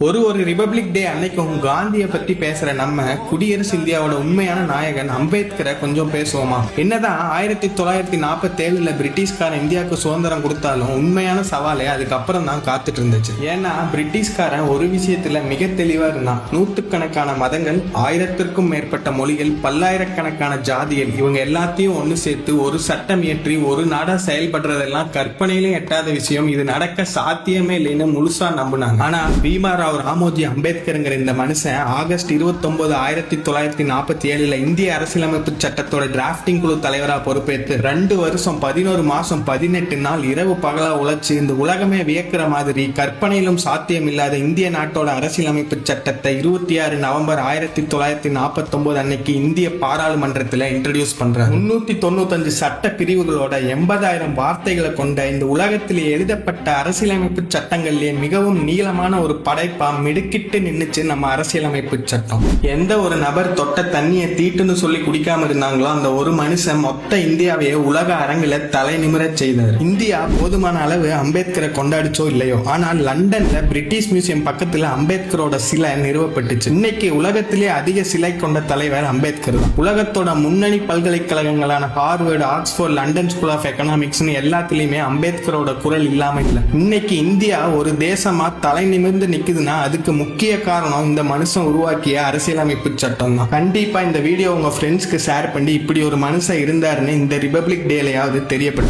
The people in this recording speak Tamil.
ஒரு ரிபப்ளிக் டே அன்னைக்கும் காந்தியை பத்தி பேசுற நம்ம குடியரசு இந்தியாவோட உண்மையான நாயகன் அம்பேத்கரை கொஞ்சம் பேசுவோமா? என்னதான் 1947 பிரிட்டிஷ்காரன் இந்தியாவுக்கு சுதந்திரம் கொடுத்தாலும் உண்மையான சவாலே அதுக்கப்புறம் தான் காத்துட்டு இருந்துச்சு. ஏன்னா பிரிட்டிஷ்காரன் ஒரு விஷயத்துல மிக தெளிவா இருந்தான். நூற்றுக்கணக்கான மதங்கள், 1000க்கும் மேற்பட்ட மொழிகள், பல்லாயிரக்கணக்கான ஜாதிகள், இவங்க எல்லாத்தையும் ஒண்ணு சேர்த்து ஒரு சட்டம் இயற்றி ஒரு நாடா செயல்படுறதெல்லாம் கற்பனையிலும் எட்டாத விஷயம். இது நடக்க சாத்தியமே இல்லைன்னு முழுசா நம்பினாங்க. ஆனா பீமாராவ் ராமோஜி அம்பேத்கருங்கிற இந்த மனுஷன் ஆகஸ்ட் 29, 1947 இந்திய அரசியலமைப்பு சட்டத்தோட டிராப்டிங் குழு தலைவரா பொறுப்பேற்று 2 வருஷம் 11 மாசம் 18 நாள் இரவு பகலா உழைச்சு இந்த உலகமே வியக்கிற மாதிரி கற்பனையிலும் சாத்தியம் இல்லாத இந்திய நாட்டோட அரசியலமைப்பு சட்டத்தை 26 நவம்பர் 1949 அன்னைக்கு இந்திய பாராளுமன்றத்தில் இன்ட்ரோடியூஸ் பண்றாரு. 395 சட்ட பிரிவுகளோட 80,000 வார்த்தைகளை கொண்ட இந்த உலகத்திலே எழுதப்பட்ட அரசியலமைப்பு சட்டங்களிலே மிகவும் நீளமான ஒரு படைப்பா மிடுக்கிட்டு நின்னுச்சு நம்ம அரசியலமைப்பு சட்டம். எந்த ஒரு நபர் தொட்ட தண்ணியை தீட்டுன்னு சொல்லி குடிக்காம இருந்தாங்களோ அந்த ஒரு மனுஷன் மொத்த இந்தியாவையே உலக அரங்கில தலை நிமிர செய்தார். இந்தியா போதுமான அளவு அம்பேத்கரை கொண்டாடிச்சோ இல்லையோ, ஆனால் லண்டன்ல பிரிட்டிஷ் மியூசியம் பக்கத்துல அம்பேத்கரோட சிலை நிறுவப்பட்டுச்சு. இன்னைக்கு உலகத்திலே அதிக சிலை கொண்ட தலைவர் அம்பேத்கர் தான். உலகத்தோட முன்னணி பல்கலைக்கழகங்களான Harvard, Oxford, London School of Economics எல்லாத்திலயுமே அம்பேத்கரோட குரல் இல்லாம இல்லை. இன்னைக்கு இந்தியா ஒரு தேசமா தலை நிமிர்ந்து நிக்குதுன்னா அதுக்கு முக்கிய காரணம் இந்த மனுஷன் உருவாக்கிய அரசியலமைப்பு சட்டம் தான். கண்டிப்பா இந்த வீடியோ உங்க ஃப்ரெண்ட்ஸ்க்கு ஷேர் பண்ணி இப்படி ஒரு மனுஷன் இருந்தாருன்னு இந்த ரிபப்ளிக் டேலையாவது தெரியப்படுத்து.